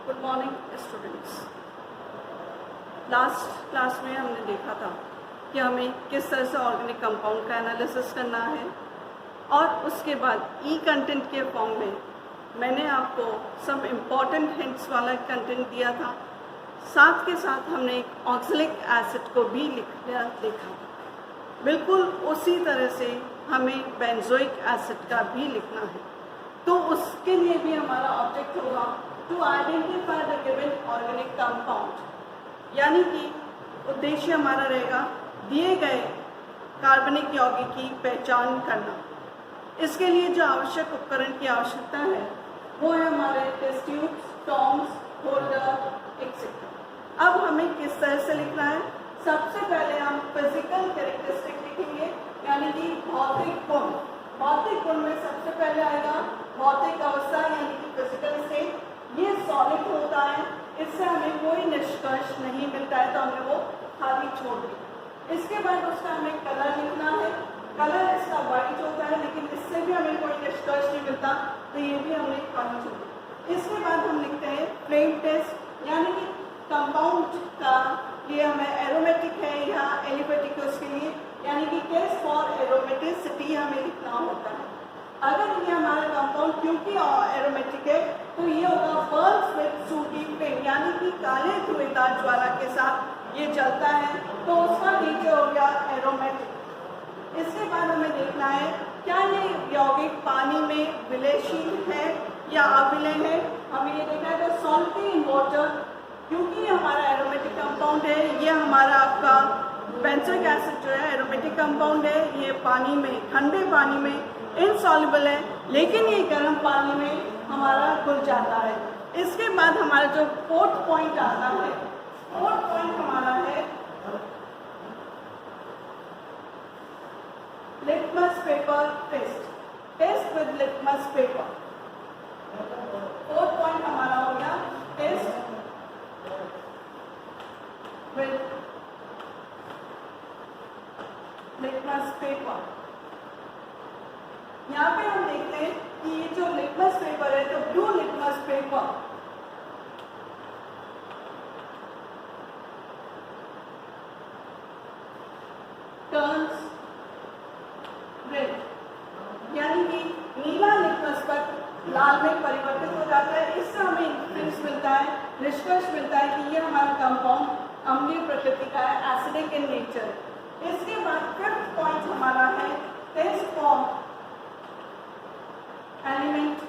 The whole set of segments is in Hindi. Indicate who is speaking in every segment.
Speaker 1: Good morning students. Last class में हमने देखा था कि हमें किस तरह से ऑर्गेनिक कंपाउंड का एनालिसिस करना है और उसके बाद ई कंटेंट के फॉर्म में मैंने आपको सम इम्पॉर्टेंट हिंट्स वाला कंटेंट दिया था। साथ के साथ हमने एक ऑक्सैलिक एसिड को भी देखा। बिल्कुल उसी तरह से हमें बेंजोइक एसिड का भी लिखना है। तो उसके लिए भी हमारा ऑब्जेक्ट होगा to identify the given organic compound, यानी कि उद्देश्य हमारा रहेगा दिए गए कार्बनिक यौगिक की पहचान करना। इसके लिए जो आवश्यक उपकरण की आवश्यकता है वो है हमारे test tubes, tongs, holder etcetera. अब हमें किस तरह से लिखना है? सबसे पहले हम फिजिकल कैरेक्टरिस्टिक लिखेंगे, यानी कि भौतिक गुण। भौतिक गुण में सबसे पहले आएगा भौतिक अवस्था, यानी कि फिजिकल स्टेट। ये सॉलिड होता है, इससे हमें कोई निष्कर्ष नहीं मिलता है तो हमने वो खाली छोड़ दी। इसके बाद उसका हमें कलर लिखना है। कलर इसका वाइट होता है, लेकिन इससे भी हमें कोई निष्कर्ष नहीं मिलता तो ये भी हमने खाली छोड़ दी। इसके बाद हम लिखते हैं फ्लेम टेस्ट, यानी कि कंपाउंड का लिए हमें एरोमेटिक है या एलिफेटिक है उसके लिए, यानी कि टेस्ट फॉर एरोमेटिसिटी हमें लिखना होता है। अगर ये हमारा कंपाउंड क्योंकि एरोमेटिक है तो ये होगा बर्न्स विद सूटी फ्लेम, यानी कि काले धुएंदार ज्वाला के साथ ये जलता है तो उसका नेचर हो गया एरोमेटिक। इसके बाद हमें देखना है क्या ये यौगिक पानी में विलयशील है या अविलय है। हमें ये देखना है तो सॉल्टी इन वाटर, क्योंकि ये हमारा एरोमेटिक कंपाउंड है। ये हमारा आपका बेंजोइक एसिड जो है एरोमेटिक कंपाउंड है, ये पानी में, ठंडे पानी में इनसॉल्युबल है, लेकिन ये गर्म पानी में हमारा घुल जाता है। इसके बाद हमारा जो फोर्थ पॉइंट आता है, फोर्थ पॉइंट हमारा है litmus paper test, test with litmus paper. Fourth point हमारा हो गया टेस्ट विद लिटमस पेपर। यहाँ पे हम देखते हैं कि ये जो लिटमस पेपर है, तो blue litmus paper turns red, यानी कि नीला लिटमस पर लाल में परिवर्तित हो जाता है। इससे हमें इंफ्लुएंस मिलता है, निष्कर्ष मिलता है कि ये हमारा कंपाउंड अम्लीय प्रकृति का है, एसिडिक इन नेचर। इसके बाद फिफ्थ पॉइंट हमारा है test for element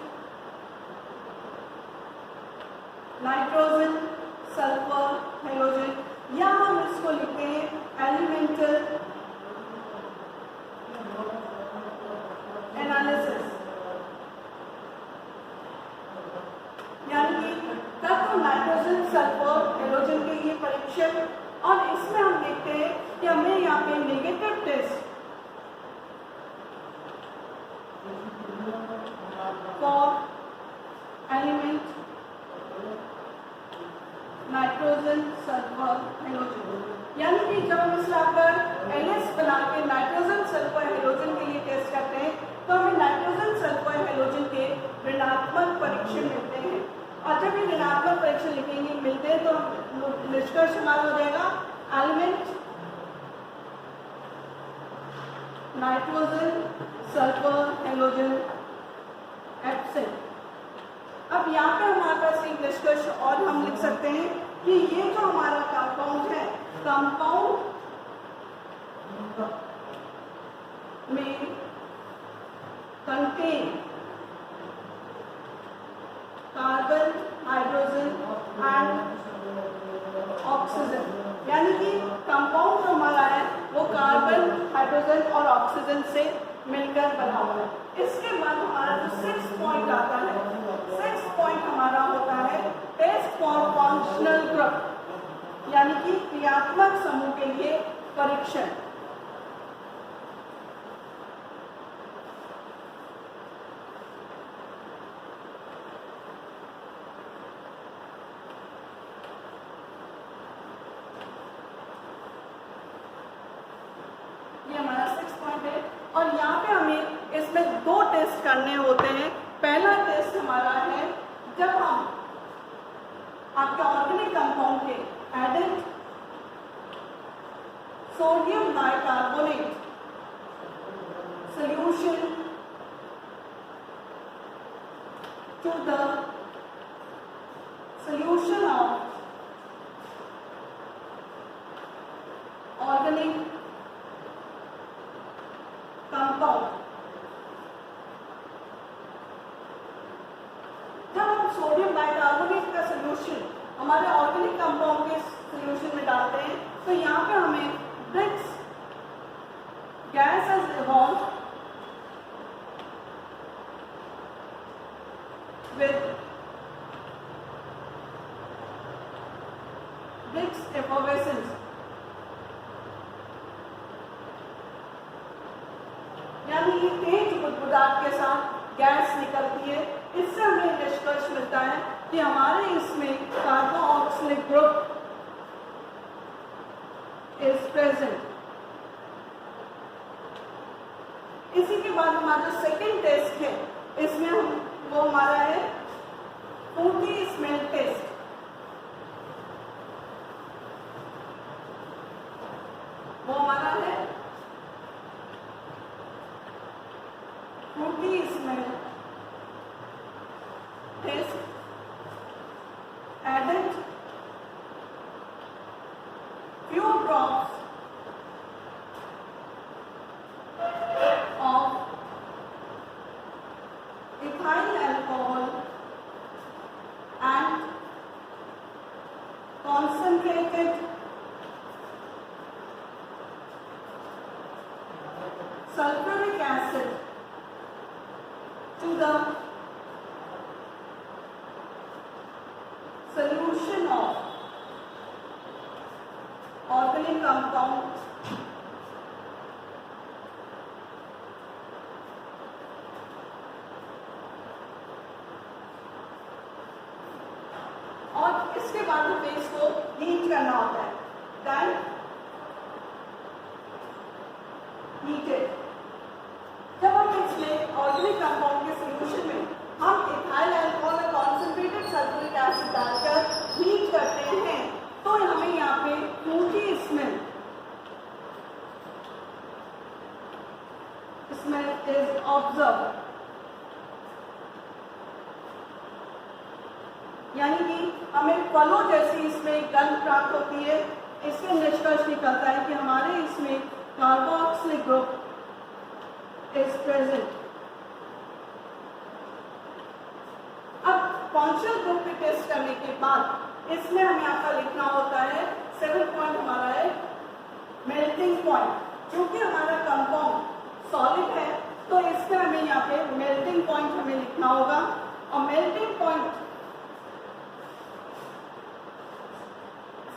Speaker 1: nitrogen, sulphur, halogen, या हम इसको लिखते हैं एलिमेंटल एनालिसिस, यानी कि तत्व नाइट्रोजन, सल्फर, हेलोजन के लिए परीक्षण। और इसमें हम देखते हैं कि हमें यहाँ पे negative test for element nitrogen, sulphur, halogen, यानी कि जब हम इस पर एनएस बना के नाइट्रोजन, सल्फर, हेलोजन के लिए टेस्ट करते हैं तो हमें नाइट्रोजन, सल्फर, हेलोजन के ऋणात्मक परीक्षण मिलते हैं। और जब ये ऋणात्मक परीक्षण लिखेंगे मिलते हैं तो निष्कर्ष हमारा हो जाएगा element nitrogen, sulphur, halogen absent. अब यहाँ पे हमारे पास एक निष्कर्ष और हम लिख सकते हैं कि ये जो हमारा कंपाउंड है, कंपाउंड में contain carbon, hydrogen and oxygen, यानी कि कंपाउंड जो हमारा है वो कार्बन, हाइड्रोजन और ऑक्सीजन से मिलकर बना हुआ है। इसके बाद हमारा जो सिक्स्थ पॉइंट आता है, सिक्स्थ पॉइंट हमारा होता है टेस्ट फॉर फंक्शनल ग्रुप, यानी कि क्रियात्मक समूह के लिए परीक्षण। ये हमारा सिक्स्थ पॉइंट है और यहाँ पे हमें इसमें दो टेस्ट करने होते हैं। पहला टेस्ट हमारा है जब हम कंपाउंड के added sodium bicarbonate solution to the solution of organic compound. जब हम सोडियम बाइकार्बोनेट का सोल्यूशन हमारे ऑर्गेनिक कंपाउंड के सोल्यूशन में डालते हैं तो यहाँ पे हमें brisk gas has evolved with Briggs effervescence, यानी ये तेज बुदबुदाहट के साथ गैस निकलती है। इससे हमें निष्कर्ष मिलता है कि हमारे इसमें कार्बोक्सिलिक ग्रुप इज प्रेजेंट। इसी के बाद हमारा जो सेकेंड टेस्ट है इसमें हम वो हमारा है फ्रूटी स्मेल टेस्ट। वो हमारा है fruity smell test added few drops of ethyl alcohol and concentrated sulfuric acid to the solution of organic compound और इसके बाद फेस को हीट करना होता है। देन हीटेड जब हम इसमें ऑर्गेनिक कंपाउंड के सोल्यूशन में हम इथाइल अल्कोहल और कॉन्सेंट्रेटेड सल्फ्यूरिक एसिड डालकर हीट करते हैं तो हमें यहाँ पे फ्रूटी स्मेल इज ऑब्जर्व, यानी कि हमें फलों जैसी इसमें गंध प्राप्त होती है। इससे निष्कर्ष निकलता है कि हमारे इसमें कार्बोक्सिलिक ग्रुप इज प्रेजेंट। अब फंक्शनल ग्रुप पे टेस्ट करने के बाद इसमें हमें यहाँ पर लिखना होता है 7 पॉइंट हमारा है मेल्टिंग पॉइंट। क्योंकि हमारा कंपाउंड सॉलिड है तो इसमें हमें यहाँ पे मेल्टिंग पॉइंट हमें लिखना होगा और मेल्टिंग पॉइंट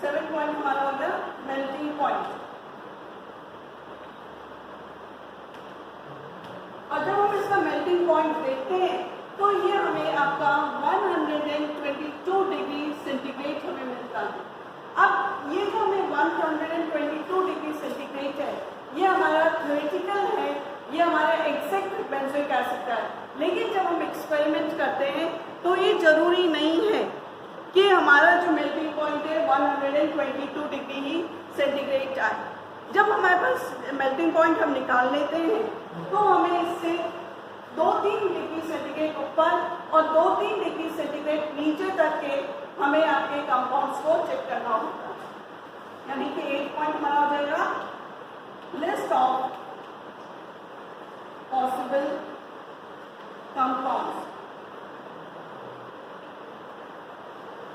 Speaker 1: 7 पॉइंट हमारा हो गया मेल्टिंग पॉइंट। और जब हम इसका मेल्टिंग पॉइंट देखते हैं तो ये हमें आपका 122 डिग्री सेंटीग्रेड हमें मिलता है। अब ये जो हमें 122 डिग्री सेंटीग्रेड है ये हमारा थ्योरेटिकल है, ये हमारा एग्जैक्ट बेंजोइक एसिड का है। लेकिन जब हम एक्सपेरिमेंट करते हैं तो ये जरूरी नहीं है कि हमारा जो मेल्टिंग पॉइंट है 122 डिग्री ही सेंटीग्रेड आए। जब हमारे पास मेल्टिंग पॉइंट हम निकाल लेते हैं तो हमें इससे 2-3 डिग्री सेंटीग्रेड ऊपर और 2-3 डिग्री सेंटीग्रेड नीचे तक के हमें आपके कंपाउंड्स को चेक करना होगा। यानी कि 8 पॉइंट हमारा हो जाएगा लिस्ट ऑफ पॉसिबल कंपाउंड्स।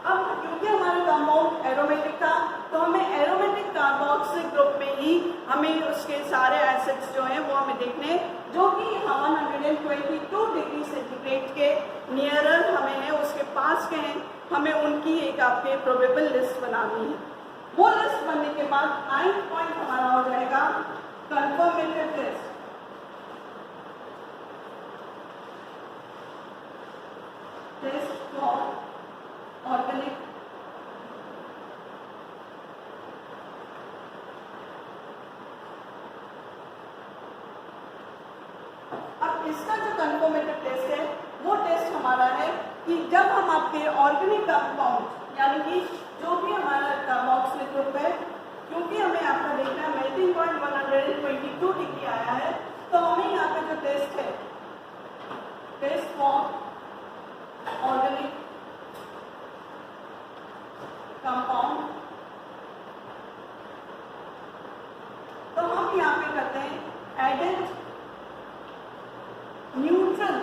Speaker 1: अब क्योंकि हमारा कंपाउंड एरोमेटिक था तो हमें एरोमेटिक कार्बोक्सिलिक ग्रुप में ही हमें उसके सारे एसिड्स जो हैं वो हमें देखने, जो कि 122 डिग्री सेंटीग्रेड के नियरर हमें है, उसके पास के हैं, हमें उनकी एक आपके प्रोबेबल लिस्ट बनानी है। वो लिस्ट बनने के बाद 9 पॉइंट हमारा हो जाएगा confirmative test. Test for organic अब इसका जो कंफर्मेटिव टेस्ट है वो टेस्ट हमारा है कि जब हम आपके ऑर्गेनिक कंपाउंड यानी कि जो भी हमारा कार्बोक्सिलिक ग्रुप है, क्योंकि हमें आपका देखना है मेल्टिंग पॉइंट 122 डिग्री आया है, तो हमें यहाँ पे जो टेस्ट है, टेस्ट फॉर ऑर्गेनिक कंपाउंड, तो हम यहाँ पे करते हैं added neutral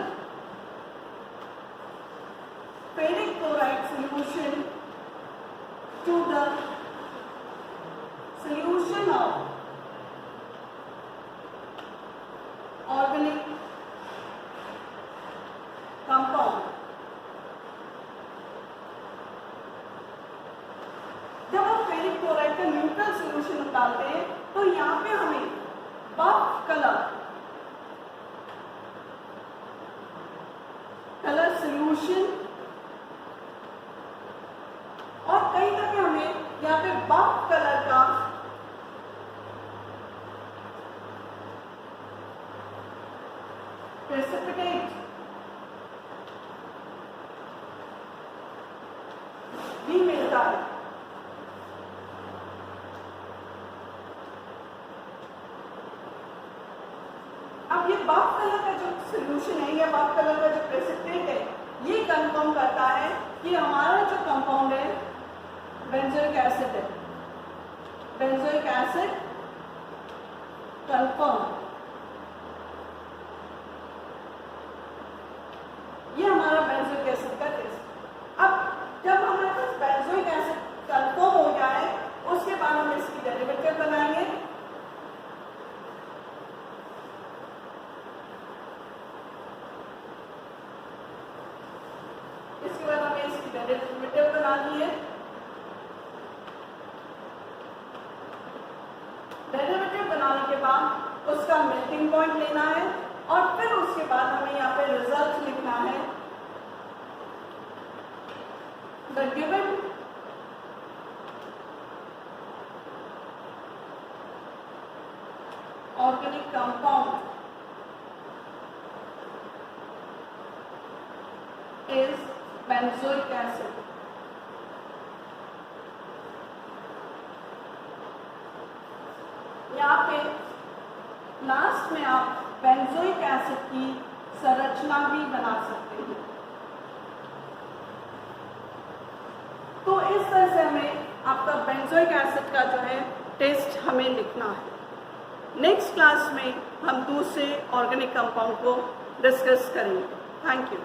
Speaker 1: ferric chloride solution to the solution of organic compound. जब हम फेरिक क्लोराइड का न्यूट्रल सोल्यूशन डालते हैं तो यहाँ पे हमें बफ कलर सोल्यूशन और कहीं ना कहीं हमें यहाँ पे बफ कलर का प्रेसिपिटेट भी मिलता है। अब ये बफ कलर का जो सोल्यूशन है या बफ कलर का जो प्रेसिपिटेट है, ये कंफर्म करता है कि हमारा जो कंपाउंड है बेंजोइक एसिड है। बेंजोइक एसिड कंफर्म, ये हमारा बेंजोइक एसिड का टेस्ट। अब जब हमारे पास बेंजोइक एसिड कंफर्म हो गया है, उसके बाद हम इसकी डेरिवेटिव बनाएंगे। इसके बाद हमें इसकी डेरिवेटिव बनानी है। डेरिवेटिव बनाने के बाद उसका मेल्टिंग पॉइंट लेना है और फिर उसके बाद हमें यहाँ पे रिजल्ट लिखना है। The given organic compound is benzoic acid. यहाँ पे लास्ट में आप बेंजोइक एसिड की संरचना भी बना सकते हैं। तो इस तरह से हमें आपका बेंजोइक एसिड का जो है टेस्ट हमें लिखना है। नेक्स्ट क्लास में हम दूसरे ऑर्गेनिक कंपाउंड को डिस्कस करेंगे। Thank you.